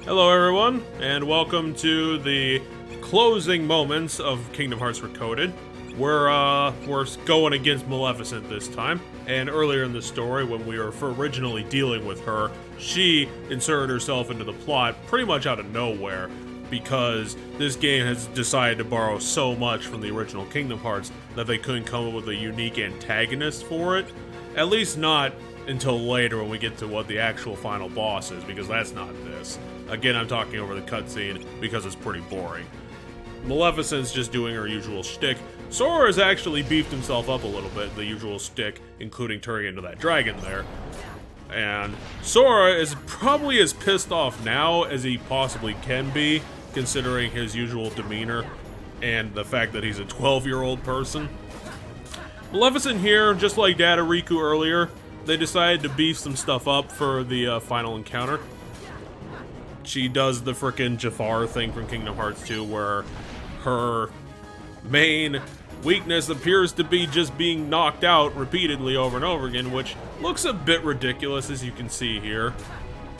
Hello everyone, and welcome to the closing moments of Kingdom Hearts Recoded. We're going against Maleficent this time, and earlier in the story, when we were originally dealing with her, she inserted herself into the plot pretty much out of nowhere, because this game has decided to borrow so much from the original Kingdom Hearts that they couldn't come up with a unique antagonist for it. At least not until later when we get to what the actual final boss is, because that's not this. Again, I'm talking over the cutscene because it's pretty boring. Maleficent's just doing her usual shtick. Sora has actually beefed himself up a little bit, the usual shtick, including turning into that dragon there. And Sora is probably as pissed off now as he possibly can be, considering his usual demeanor and the fact that he's a 12-year-old person. Maleficent here, just like Data Riku earlier, they decided to beef some stuff up for the final encounter. She does the frickin' Jafar thing from Kingdom Hearts 2, where her main weakness appears to be just being knocked out repeatedly over and over again, which looks a bit ridiculous, as you can see here.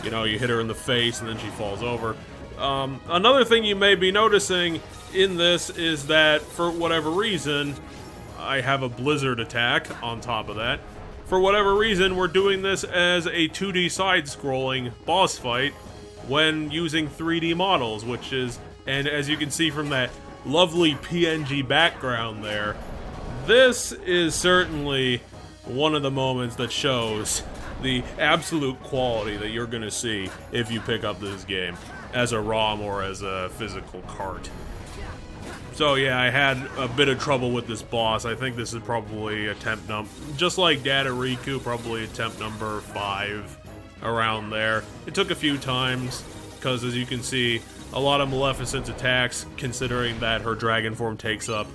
You know, you hit her in the face and then she falls over. Another thing you may be noticing in this is that, for whatever reason, I have a blizzard attack on top of that. For whatever reason, we're doing this as a 2D side-scrolling boss fight when using 3D models, which is, and as you can see from that lovely PNG background there, this is certainly one of the moments that shows the absolute quality that you're gonna see if you pick up this game as a ROM or as a physical cart. So yeah, I had a bit of trouble with this boss. I think this is probably attempt just like Data Riku, probably attempt number 5, around there. It took a few times, because as you can see, a lot of Maleficent's attacks, considering that her dragon form takes up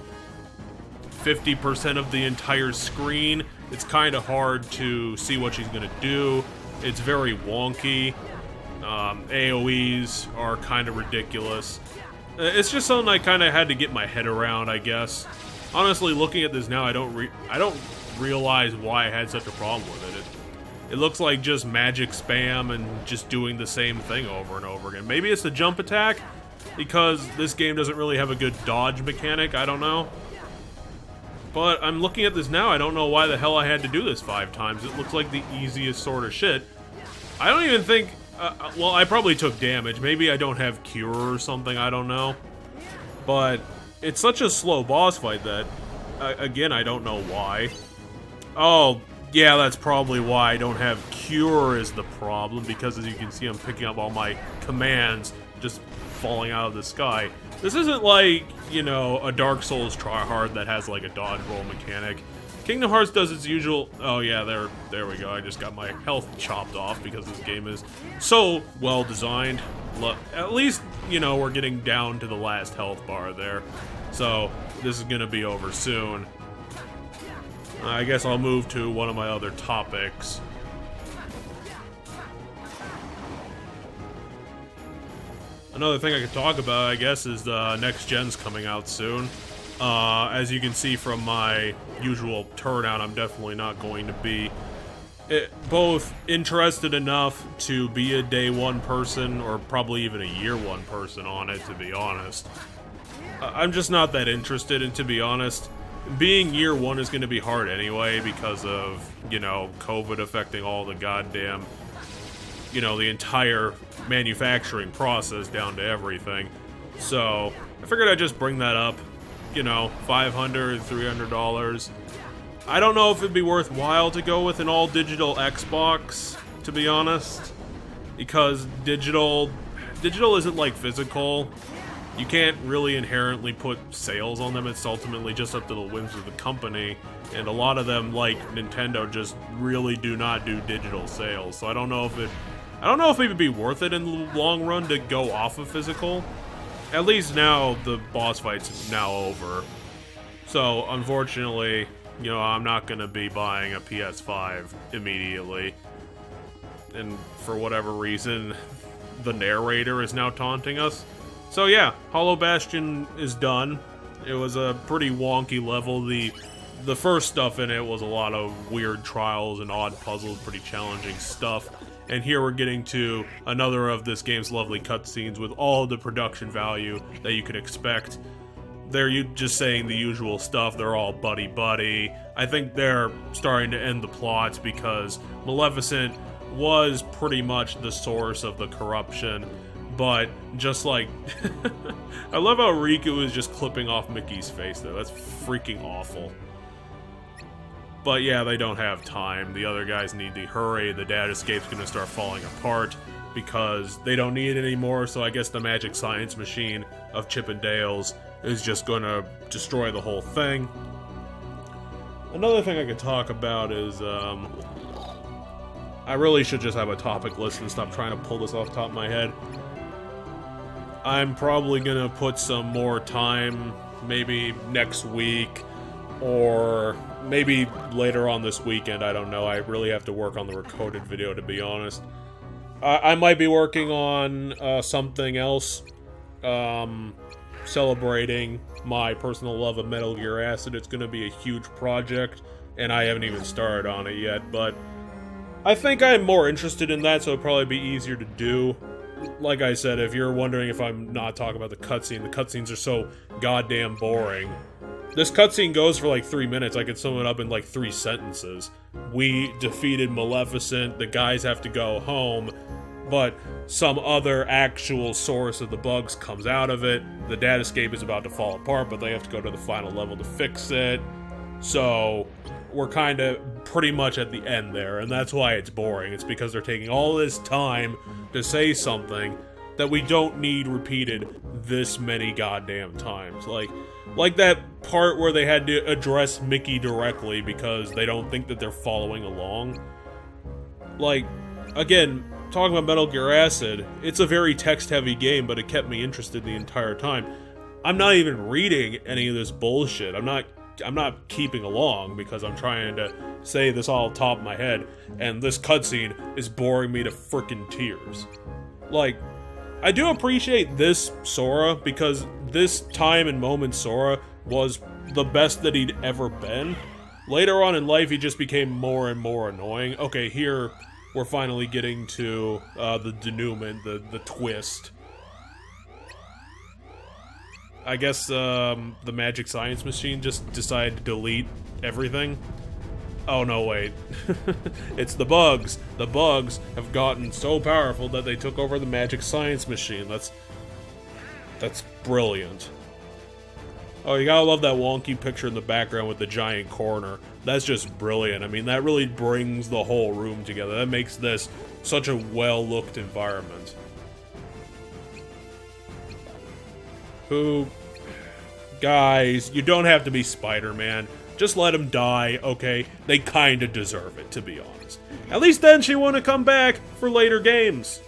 50% of the entire screen, it's kind of hard to see what she's gonna do. It's very wonky. AoEs are kind of ridiculous. It's just something I kind of had to get my head around, I guess. Honestly, looking at this now, I don't realize why I had such a problem with it. It looks like just magic spam and just doing the same thing over and over again. Maybe it's the jump attack, because this game doesn't really have a good dodge mechanic, I don't know. But I'm looking at this now, I don't know why the hell I had to do this 5 times. It looks like the easiest sort of shit. I don't even think... well, I probably took damage. Maybe I don't have Cure or something, I don't know. But it's such a slow boss fight that, again, I don't know why. Oh, yeah, that's probably why I don't have Cure is the problem, because as you can see, I'm picking up all my commands just falling out of the sky. This isn't like, you know, a Dark Souls tryhard that has like a dodge roll mechanic. Kingdom Hearts does its usual... Oh yeah, there we go. I just got my health chopped off because this game is so well designed. At least, you know, we're getting down to the last health bar there. So, this is gonna be over soon. I guess I'll move to one of my other topics. Another thing I could talk about, I guess, is the next gen's coming out soon. As you can see from my usual turnout, I'm definitely not going to be both interested enough to be a day one person, or probably even a year one person on it, to be honest. I'm just not that interested, and to be honest, being year one is going to be hard anyway because of, you know, COVID affecting all the goddamn, you know, the entire manufacturing process down to everything. So, I figured I'd just bring that up. You know, $500, $300. I don't know if it'd be worthwhile to go with an all-digital Xbox, to be honest. Because digital isn't like physical. You can't really inherently put sales on them. It's ultimately just up to the whims of the company. And a lot of them, like Nintendo, just really do not do digital sales. So I don't know if it would be worth it in the long run to go off of physical. At least now the boss fight's now over. So unfortunately, you know, I'm not gonna be buying a PS5 immediately. And for whatever reason, the narrator is now taunting us. So yeah, Hollow Bastion is done. It was a pretty wonky level. The first stuff in it was a lot of weird trials and odd puzzles, pretty challenging stuff. And here we're getting to another of this game's lovely cutscenes with all the production value that you could expect. They're just saying the usual stuff. They're all buddy-buddy. I think they're starting to end the plots because Maleficent was pretty much the source of the corruption. But just like... I love how Riku is just clipping off Mickey's face, though. That's freaking awful. But yeah, they don't have time. The other guys need to hurry. The dad escape's gonna start falling apart because they don't need it anymore, so I guess the magic science machine of Chip and Dale's is just gonna destroy the whole thing. Another thing I could talk about is, I really should just have a topic list and stop trying to pull this off the top of my head. I'm probably gonna put some more time, maybe next week, or maybe later on this weekend, I don't know. I really have to work on the Recoded video, to be honest. I might be working on something else, celebrating my personal love of Metal Gear Acid. It's going to be a huge project, and I haven't even started on it yet, but I think I'm more interested in that, so it'll probably be easier to do. Like I said, if you're wondering if I'm not talking about the cutscenes are so goddamn boring. This cutscene goes for like 3 minutes. I could sum it up in like 3 sentences. We defeated Maleficent, the guys have to go home, but some other actual source of the bugs comes out of it. The dad escape is about to fall apart, but they have to go to the final level to fix it. So we're kind of pretty much at the end there, and that's why it's boring. It's because they're taking all this time to say something that we don't need repeated this many goddamn times. Like that part where they had to address Mickey directly because they don't think that they're following along. Like, again, talking about Metal Gear Acid, it's a very text-heavy game, but it kept me interested the entire time. I'm not even reading any of this bullshit. I'm not keeping along because I'm trying to say this all top of my head, and this cutscene is boring me to frickin' tears. Like, I do appreciate this Sora because this time and moment Sora was the best that he'd ever been. Later on in life, he just became more and more annoying. Okay, here we're finally getting to the denouement, the twist. I guess the magic science machine just decided to delete everything. Oh no, wait. It's the bugs. The bugs have gotten so powerful that they took over the magic science machine. That's brilliant. Oh, you gotta love that wonky picture in the background with the giant corner. That's just brilliant. I mean, that really brings the whole room together. That makes this such a well-looked environment. Guys, you don't have to be Spider-Man. Just let him die, okay? They kinda deserve it, to be honest. At least then she wouldn't come back for later games.